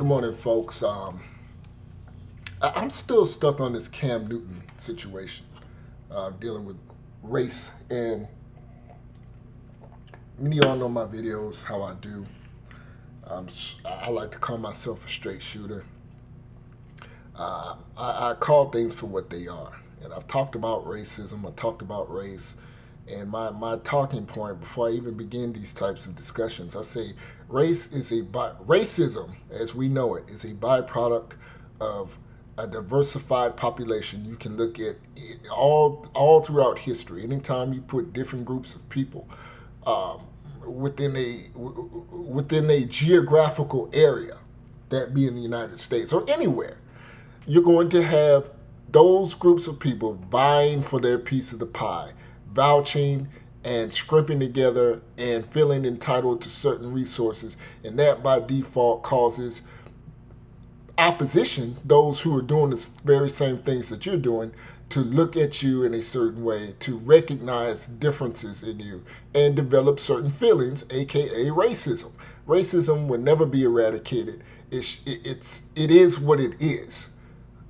Good morning, folks. I'm still stuck on this Cam Newton situation, dealing with race. And many of y'all know my videos, how I do. I like to call myself a straight shooter. I call things for what they are. And I've talked about racism, I talked about race. And my talking point before I even begin these types of discussions, I say racism, as we know it, is a byproduct of a diversified population. You can look at it all throughout history. Anytime you put different groups of people within a geographical area, that being the United States or anywhere, you're going to have those groups of people vying for their piece of the pie, vouching and scrimping together and feeling entitled to certain resources. And that by default causes opposition, those who are doing the very same things that you're doing, to look at you in a certain way, to recognize differences in you and develop certain feelings, aka racism. Racism will never be eradicated. It is what it is.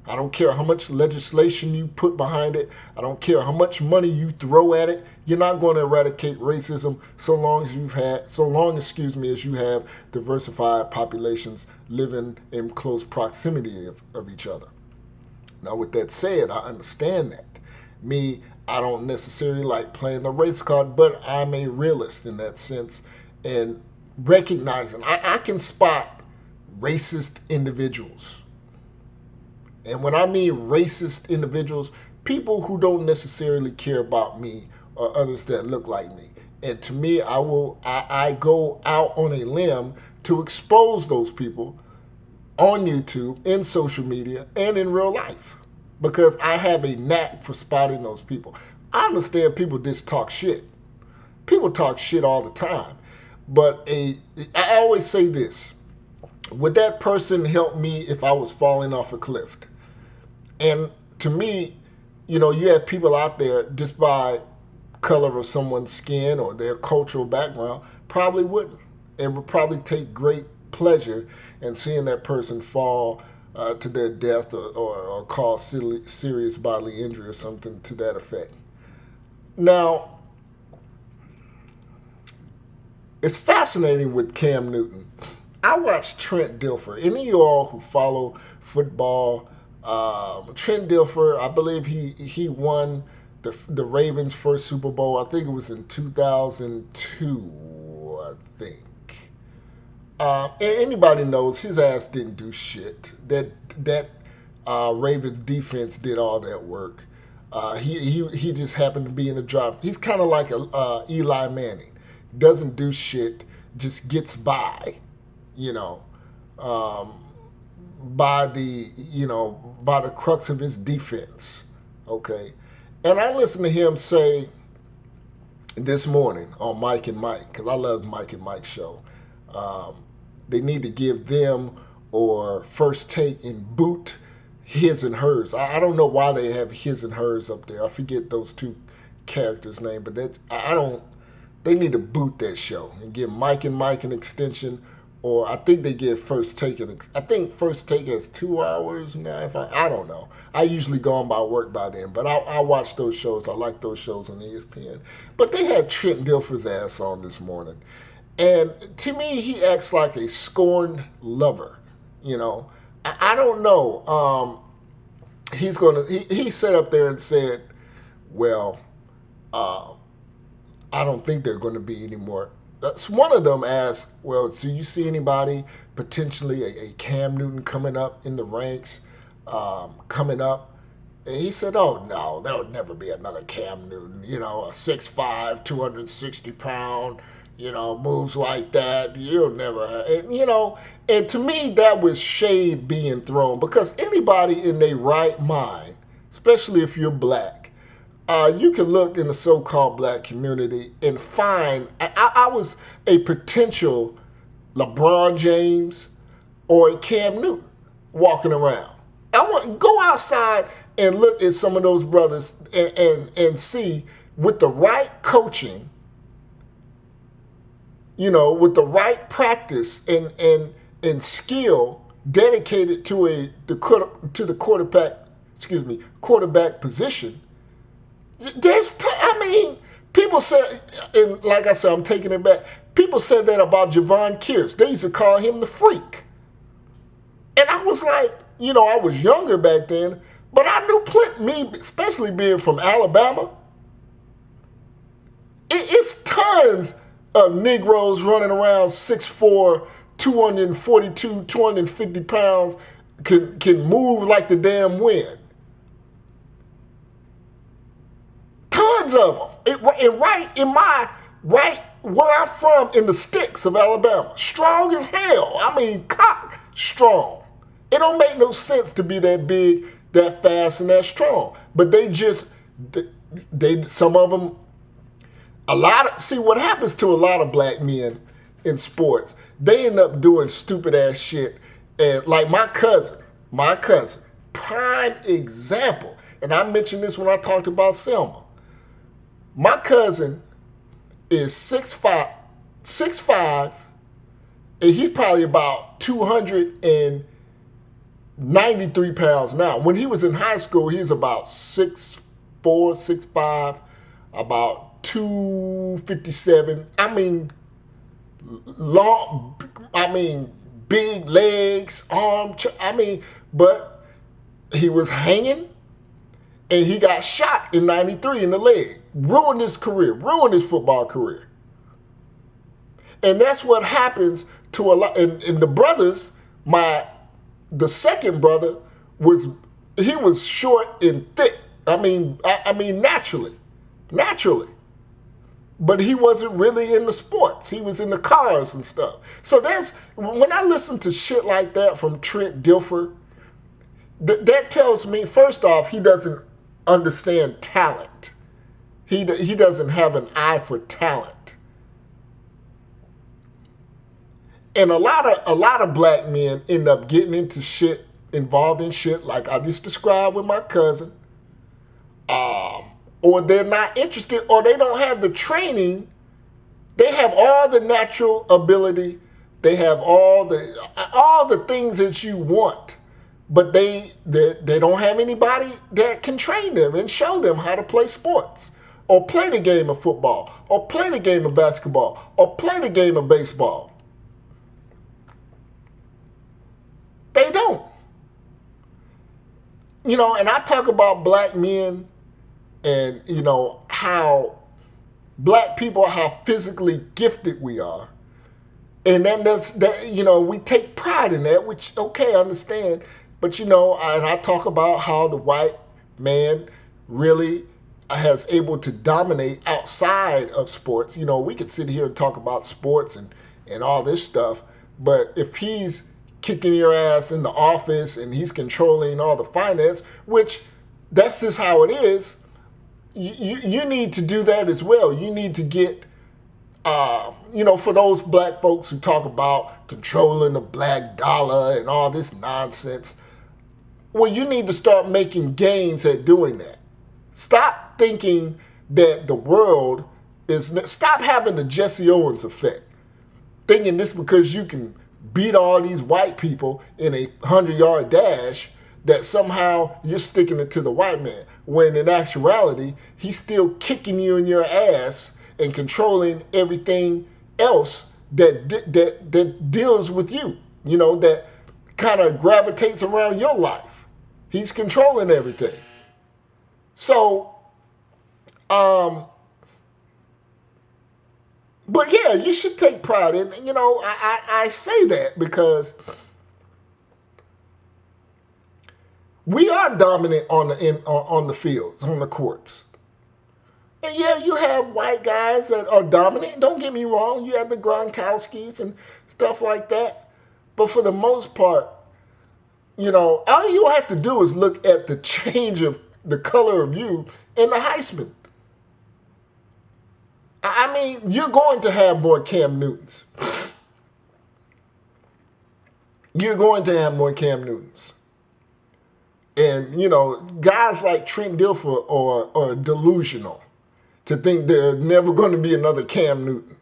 I don't care how much legislation you put behind it. I don't care how much money you throw at it. You're not going to eradicate racism so long as you have diversified populations living in close proximity of each other. Now, with that said, I understand that. I don't necessarily like playing the race card, but I'm a realist in that sense, and recognizing I can spot racist individuals. And when I mean racist individuals, people who don't necessarily care about me or others that look like me. And to me, I go out on a limb to expose those people on YouTube, in social media, and in real life, because I have a knack for spotting those people. I understand people just talk shit. People talk shit all the time. But I always say this: would that person help me if I was falling off a cliff? And to me, you have people out there just by color of someone's skin or their cultural background probably wouldn't, and would probably take great pleasure in seeing that person fall to their death or cause serious bodily injury or something to that effect. Now, it's fascinating with Cam Newton. I watched Trent Dilfer. Any of y'all who follow football, Trent Dilfer, I believe he won the Ravens' first Super Bowl. I think it was in 2002, I think. And anybody knows his ass didn't do shit. That Ravens defense did all that work. He just happened to be in the drive. He's kind of like Eli Manning. Doesn't do shit, just gets by, by the crux of his defense. Okay. And I listened to him say this morning on Mike and Mike, because I love Mike and Mike's show. They need to give them or First Take and boot his and hers. I don't know why they have his and hers up there. I forget those two characters' name, but they need to boot that show and give Mike and Mike an extension. Or I think they give First Take I think First Take has 2 hours now. I don't know. I usually go on by work by then, but I watch those shows. I like those shows on ESPN. But they had Trent Dilfer's ass on this morning, and to me, he acts like a scorned lover. I don't know. He sat up there and said, "Well, I don't think there are going to be any more." One of them asked, "Well, do you see anybody potentially a Cam Newton coming up in the ranks, coming up?" And he said, "Oh no, there would never be another Cam Newton. A 6'5", 260-pound, moves like that. You'll never have." And to me, that was shade being thrown, because anybody in their right mind, especially if you're black, you can look in the so-called black community and find, I was a potential LeBron James or a Cam Newton walking around. I want to go outside and look at some of those brothers and see, with the right coaching, with the right practice and skill dedicated to the quarterback position. People said, and like I said, I'm taking it back. People said that about Javon Kearse. They used to call him the freak. And I was like, I was younger back then, but I knew me, especially being from Alabama, it's tons of Negroes running around 6'4", 242, 250 pounds, can move like the damn wind. Tons of them. Right where I'm from, in the sticks of Alabama. Strong as hell. Cock strong. It don't make no sense to be that big, that fast, and that strong. But some of them, see what happens to a lot of black men in sports, they end up doing stupid ass shit. And like my cousin, prime example, and I mentioned this when I talked about Selma. My cousin is 6'5", and he's probably about 293 pounds now. When he was in high school, he was about 6'4", 6'5", about 257. Big legs, arms. But he was hanging, and he got shot in '93 in the leg. Ruined his career, ruined his football career. And that's what happens to a lot. And the brothers, the second brother was short and thick. Naturally. But he wasn't really into sports. He was into cars and stuff. So when I listen to shit like that from Trent Dilfer, that tells me, first off, he doesn't understand talent. He doesn't have an eye for talent. And a lot of black men end up getting into shit, involved in shit like I just described with my cousin, or they're not interested, or they don't have the training. They have all the natural ability, they have all the things that you want, but they don't have anybody that can train them and show them how to play sports, or play the game of football, or play the game of basketball, or play the game of baseball. They don't. And I talk about black men and, how black people, how physically gifted we are. And then we take pride in that, which, okay, I understand. But, and I talk about how the white man really has able to dominate outside of sports. We could sit here and talk about sports and all this stuff, but if he's kicking your ass in the office and he's controlling all the finance, which that's just how it is, you need to do that as well. You need to get, for those black folks who talk about controlling the black dollar and all this nonsense, well, you need to start making gains at doing that. Stop thinking that the world stop having the Jesse Owens effect. Thinking this because you can beat all these white people in a 100-yard dash, that somehow you're sticking it to the white man. When in actuality, he's still kicking you in your ass and controlling everything else that deals with you, that kind of gravitates around your life. He's controlling everything. So, but yeah, you should take pride in, I say that because we are dominant on the fields, on the courts. And yeah, you have white guys that are dominant. Don't get me wrong. You have the Gronkowskis and stuff like that. But for the most part, all you have to do is look at the change of the color of you and the Heisman. You're going to have more Cam Newtons. You're going to have more Cam Newtons. And, guys like Trent Dilfer are delusional to think there's never going to be another Cam Newton.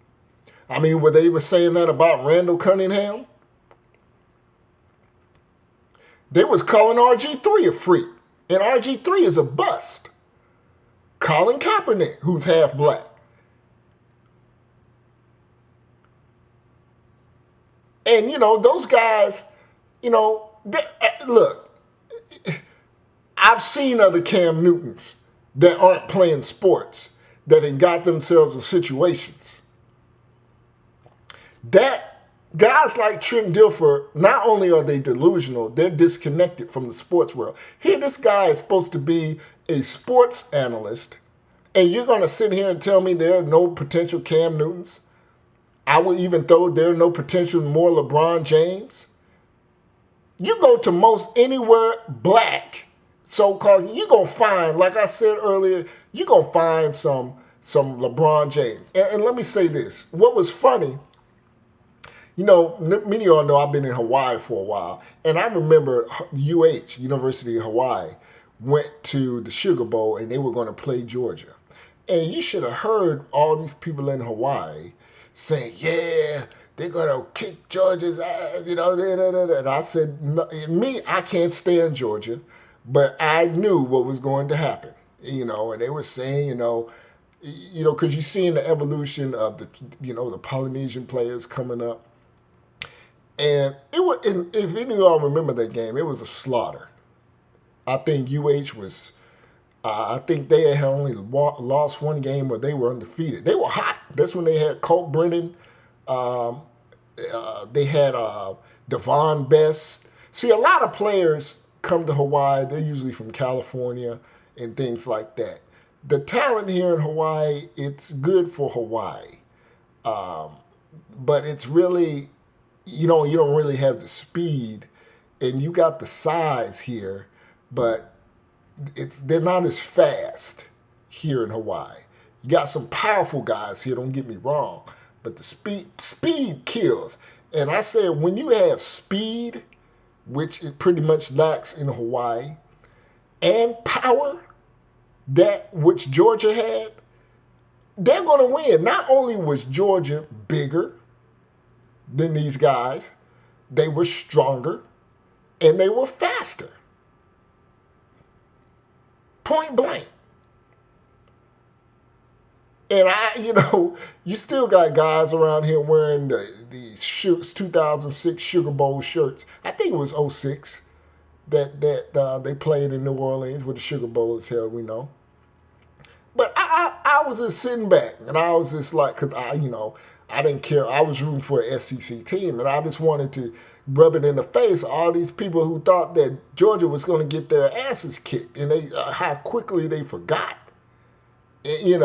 Were they even saying that about Randall Cunningham? They was calling RG3 a freak, and RG3 is a bust. Colin Kaepernick, who's half black. And, those guys, look, I've seen other Cam Newtons that aren't playing sports that have got themselves in situations. That guys like Trent Dilfer, not only are they delusional, they're disconnected from the sports world. Here, this guy is supposed to be a sports analyst, and you're going to sit here and tell me there are no potential Cam Newtons? I would even throw there are no potential more LeBron James. You go to most anywhere black, so-called, you're going to find, like I said earlier, you're going to find some LeBron James. And let me say this. What was funny, many of y'all know I've been in Hawaii for a while, and I remember University of Hawaii, went to the Sugar Bowl, and they were going to play Georgia. And you should have heard all these people in Hawaii saying, yeah, they're going to kick Georgia's ass, And I said, no, I can't stand Georgia, but I knew what was going to happen, and they were saying, because you're seeing the evolution of the Polynesian players coming up. And if any of y'all remember that game, it was a slaughter. I think was, I think they had only lost one game where they were undefeated. They were hot. That's when they had Colt Brennan. They had Devon Best. See, a lot of players come to Hawaii. They're usually from California and things like that. The talent here in Hawaii, it's good for Hawaii. But it's really, you don't really have the speed, and you got the size here, but they're not as fast here in Hawaii. You got some powerful guys here, don't get me wrong, but the speed kills. And I said, when you have speed, which it pretty much lacks in Hawaii, and power, that which Georgia had, they're going to win. Not only was Georgia bigger than these guys, they were stronger, and they were faster. Point blank. And you still got guys around here wearing these 2006 Sugar Bowl shirts. I think it was 06 that they played in New Orleans where the Sugar Bowl is held, we know. But I was just sitting back, and I was just like, because I didn't care. I was rooting for an SEC team, and I just wanted to rub it in the face of all these people who thought that Georgia was going to get their asses kicked, and how quickly they forgot. And,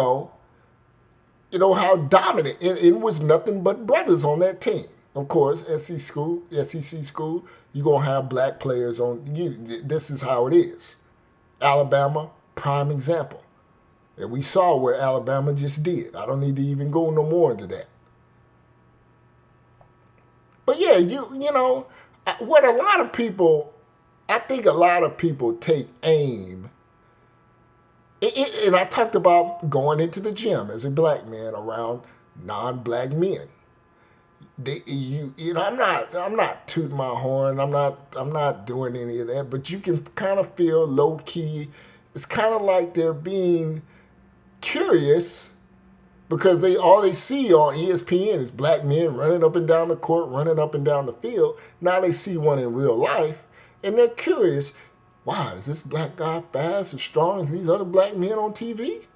how dominant. It was nothing but brothers on that team. Of course, SEC school, you're going to have black players on. This is how it is. Alabama, prime example. And we saw what Alabama just did. I don't need to even go no more into that. But yeah, what I think a lot of people take aim. And I talked about going into the gym as a black man around non-black men. I'm not tooting my horn. I'm not doing any of that. But you can kind of feel low key. It's kind of like they're being curious because all they see on ESPN is black men running up and down the court, running up and down the field. Now they see one in real life, and they're curious. Wow, is this black guy fast as strong as these other black men on TV?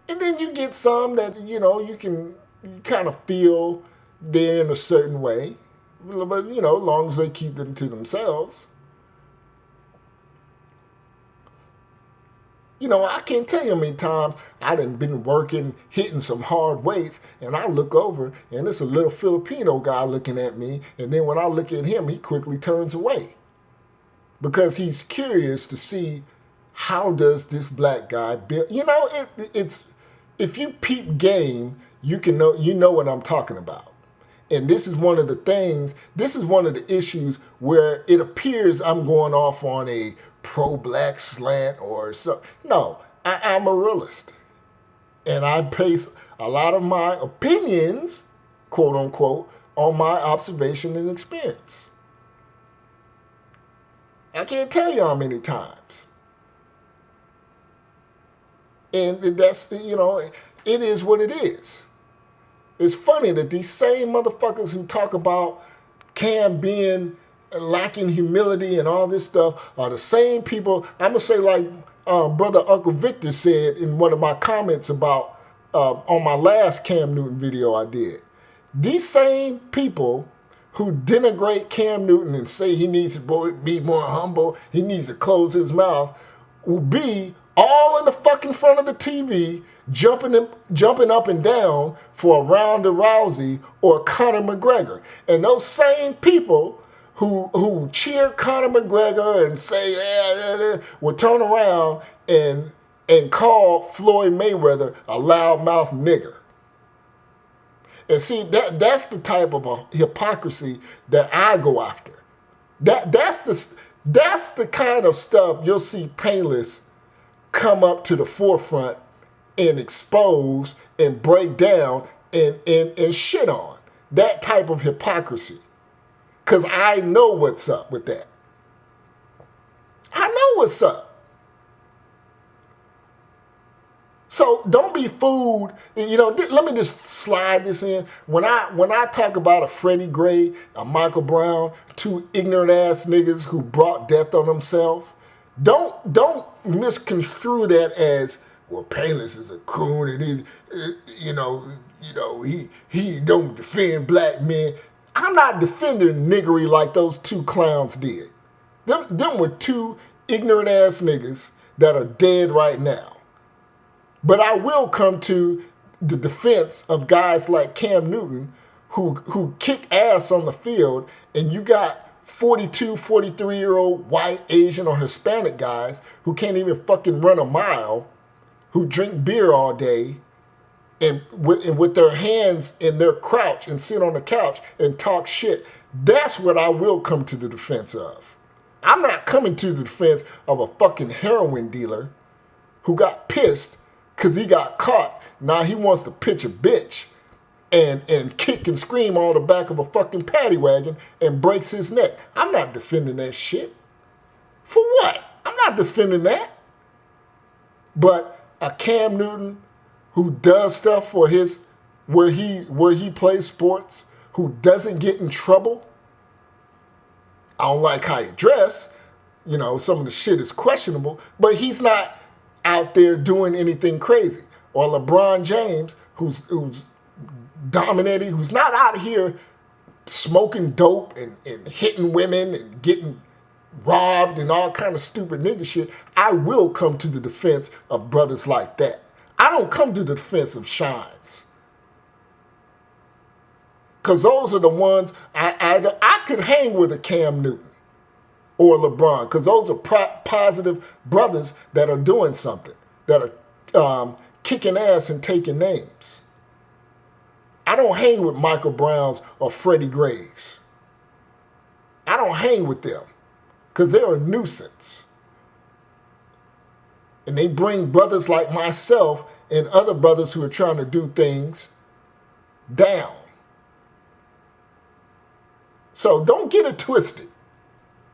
And then you get some that, you can kind of feel they're in a certain way. But, as long as they keep them to themselves. I can't tell you how many times I done been working, hitting some hard weights, and I look over, and it's a little Filipino guy looking at me, and then when I look at him, he quickly turns away. Because he's curious to see how does this black guy build. It's if you peep game, you know what I'm talking about. And this is one of the issues where it appears I'm going off on a pro-black slant or so. No, I'm a realist. And I base a lot of my opinions, quote unquote, on my observation and experience. I can't tell you how many times. And that's, it is what it is. It's funny that these same motherfuckers who talk about Cam being lacking humility and all this stuff are the same people. I'm going to say like Brother Uncle Victor said in one of my comments about on my last Cam Newton video I did. These same people who denigrate Cam Newton and say he needs to be more humble, he needs to close his mouth, will be all in the fucking front of the TV jumping up and down for a Ronda Rousey or Conor McGregor. And those same people who cheer Conor McGregor and say, will turn around and call Floyd Mayweather a loudmouth nigger. And see, that's the type of hypocrisy that I go after. That's the kind of stuff you'll see Painless come up to the forefront and expose and break down and shit on. That type of hypocrisy. Because I know what's up with that. I know what's up. So don't be fooled. Let me just slide this in. When I talk about a Freddie Gray, a Michael Brown, two ignorant ass niggas who brought death on themselves, don't misconstrue that as, well, Painless is a coon and he don't defend black men. I'm not defending niggery like those two clowns did. Them were two ignorant ass niggas that are dead right now. But I will come to the defense of guys like Cam Newton who kick ass on the field, and you got 42, 43-year-old white, Asian, or Hispanic guys who can't even fucking run a mile, who drink beer all day, and with their hands in their crouch and sit on the couch and talk shit. That's what I will come to the defense of. I'm not coming to the defense of a fucking heroin dealer who got pissed because he got caught. Now he wants to pitch a bitch and kick and scream on the back of a fucking paddy wagon and breaks his neck. I'm not defending that shit. For what? I'm not defending that. But a Cam Newton who does stuff for where he plays sports, who doesn't get in trouble. I don't like how he dress. Some of the shit is questionable, but he's not out there doing anything crazy. Or LeBron James, who's dominating, who's not out here smoking dope and hitting women and getting robbed and all kind of stupid nigga shit. I will come to the defense of brothers like that. I don't come to the defense of Shines. Because those are the ones I could hang with a Cam Newton or LeBron, because those are positive brothers that are doing something, that are kicking ass and taking names. I don't hang with Michael Browns or Freddie Grays. I don't hang with them because they're a nuisance. And they bring brothers like myself and other brothers who are trying to do things down. So don't get it twisted.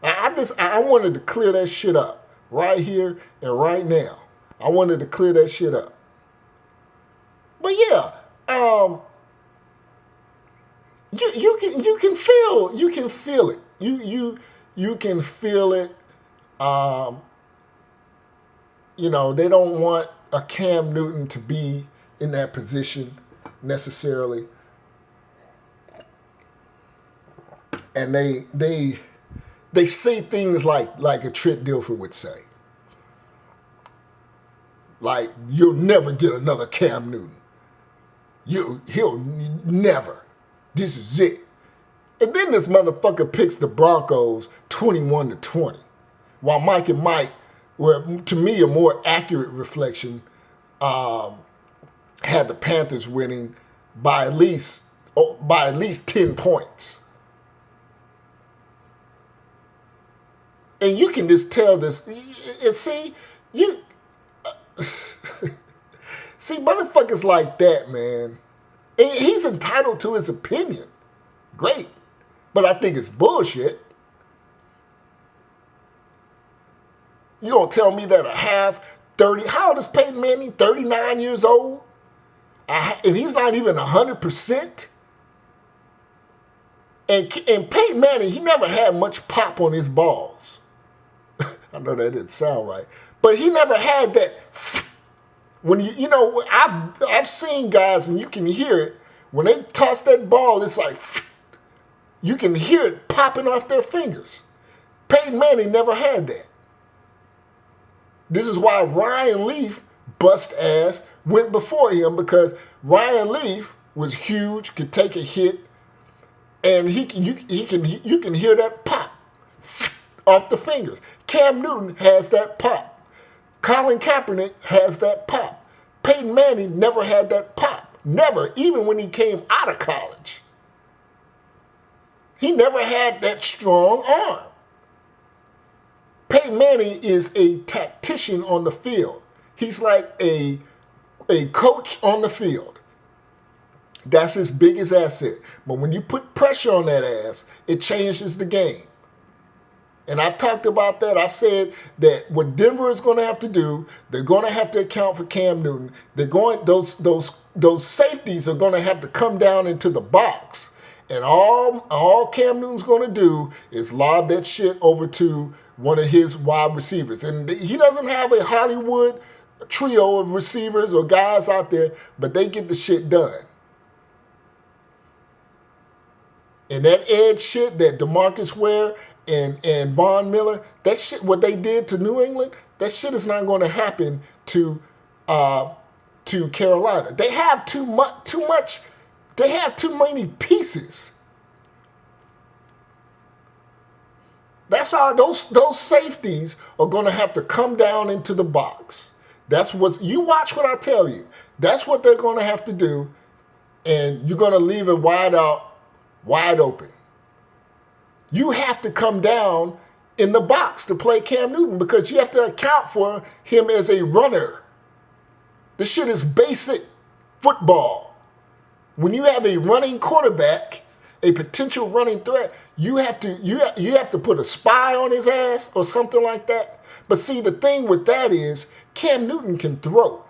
I wanted to clear that shit up right here and right now. I wanted to clear that shit up. But yeah, you can feel it. You can feel it. They don't want a Cam Newton to be in that position necessarily. And they say things like a Trent Dilfer would say. Like, you'll never get another Cam Newton. He'll never. This is it. And then this motherfucker picks the Broncos 21-20. While Mike and Mike, were, to me, a more accurate reflection, had the Panthers winning by at least 10 points. And you can just tell this, and see, see, motherfuckers like that, man, and he's entitled to his opinion. Great. But I think it's bullshit. You don't tell me that a half 30. How old is Peyton Manning? 39 years old, and he's not even 100%. And Peyton Manning, he never had much pop on his balls. I know that didn't sound right, but he never had that. When you know, I've seen guys, and you can hear it when they toss that ball. It's like you can hear it popping off their fingers. Peyton Manning never had that. This is why Ryan Leaf, bust ass, went before him, because Ryan Leaf was huge, could take a hit, and you can hear that pop off the fingers. Cam Newton has that pop. Colin Kaepernick has that pop. Peyton Manning never had that pop. Never, even when he came out of college. He never had that strong arm. Peyton Manning is a tactician on the field. He's like a coach on the field. That's his biggest asset. But when you put pressure on that ass, it changes the game. And I've talked about that. I said that what Denver is going to have to do, they're going to have to account for Cam Newton. Those safeties are going to have to come down into the box. And all Cam Newton's going to do is lob that shit over to one of his wide receivers. And he doesn't have a Hollywood trio of receivers or guys out there, but they get the shit done. And that edge shit that DeMarcus Ware and Von Miller, that shit, what they did to New England, that shit is not going to happen to Carolina. They have too much. They have too many pieces. That's how those safeties are going to have to come down into the box. That's what you watch what I tell you. That's what they're going to have to do, and you're going to leave it wide open. You have to come down in the box to play Cam Newton, because you have to account for him as a runner. This shit is basic football. When you have a running quarterback, a potential running threat, you have to put a spy on his ass or something like that. But see, the thing with that is Cam Newton can throw.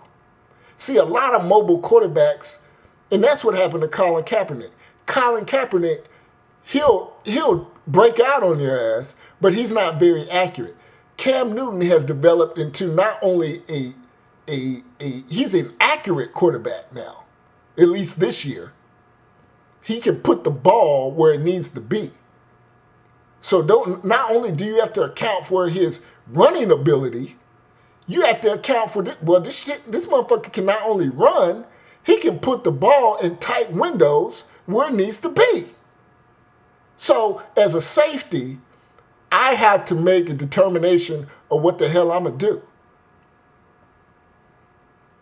See, a lot of mobile quarterbacks, and that's what happened to Colin Kaepernick. Colin Kaepernick, he'll break out on your ass, but he's not very accurate. Cam Newton has developed into not only he's an accurate quarterback now, at least this year. He can put the ball where it needs to be. So not only do you have to account for his running ability, you have to account for this. Well, this motherfucker can not only run, he can put the ball in tight windows where it needs to be. So as a safety, I have to make a determination of what the hell I'm going to do.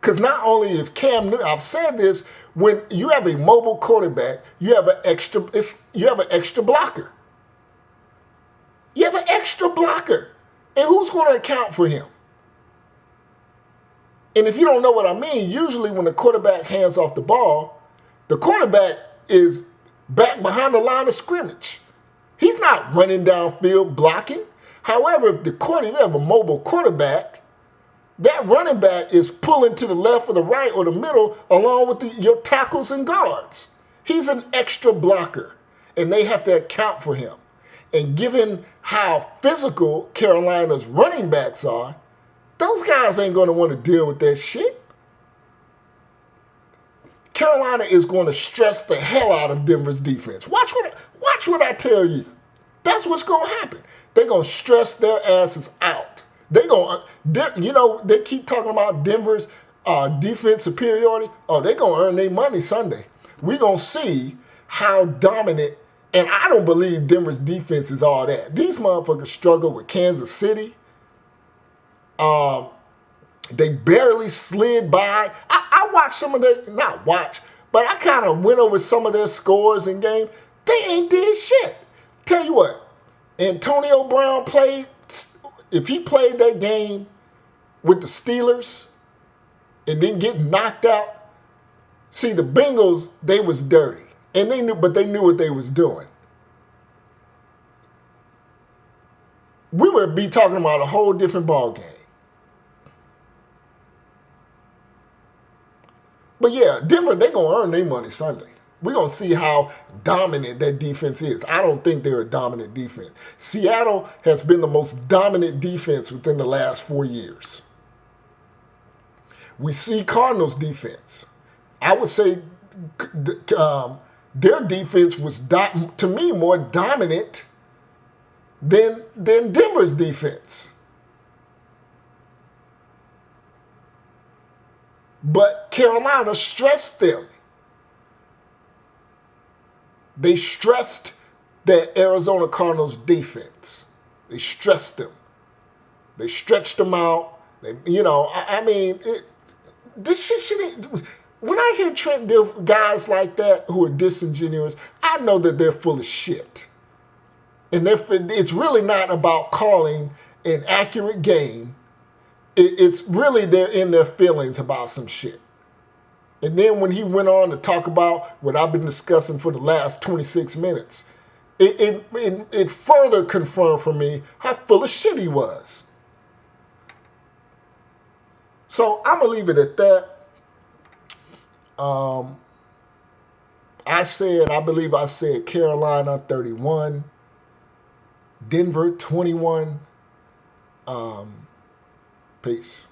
Because not only if Cam Newton, I've said this, when you have a mobile quarterback, you have an extra blocker. You have an extra blocker. And who's going to account for him? And if you don't know what I mean, usually when the quarterback hands off the ball, the quarterback is back behind the line of scrimmage. He's not running downfield blocking. However, if you have a mobile quarterback, that running back is pulling to the left or the right or the middle along with your tackles and guards. He's an extra blocker, and they have to account for him. And given how physical Carolina's running backs are, those guys ain't going to want to deal with that shit. Carolina is going to stress the hell out of Denver's defense. Watch what I tell you. That's what's going to happen. They're going to stress their asses out. They keep talking about Denver's defense superiority. Oh, they're going to earn their money Sunday. We're going to see how dominant, and I don't believe Denver's defense is all that. These motherfuckers struggle with Kansas City. They barely slid by. I watched some of their, not watch, but I kind of went over some of their scores in games. They ain't did shit. Tell you what, Antonio Brown if he played that game with the Steelers and then get knocked out, see, the Bengals, they was dirty. And they knew what they was doing. we would be talking about a whole different ball game. But yeah, Denver, they're going to earn their money Sunday. We're going to see how dominant that defense is. I don't think they're a dominant defense. Seattle has been the most dominant defense within the last 4 years. We see Cardinals' defense. I would say their defense was, to me, more dominant than Denver's defense. But Carolina stressed them. They stressed that Arizona Cardinals defense. They stressed them. They stretched them out. This shit shouldn't. When I hear guys like that who are disingenuous, I know that they're full of shit. And it's really not about calling an accurate game. It's really they're in their feelings about some shit. And then when he went on to talk about what I've been discussing for the last 26 minutes, it further confirmed for me how full of shit he was. So I'm going to leave it at that. I believe I said Carolina 31, Denver 21. Peace.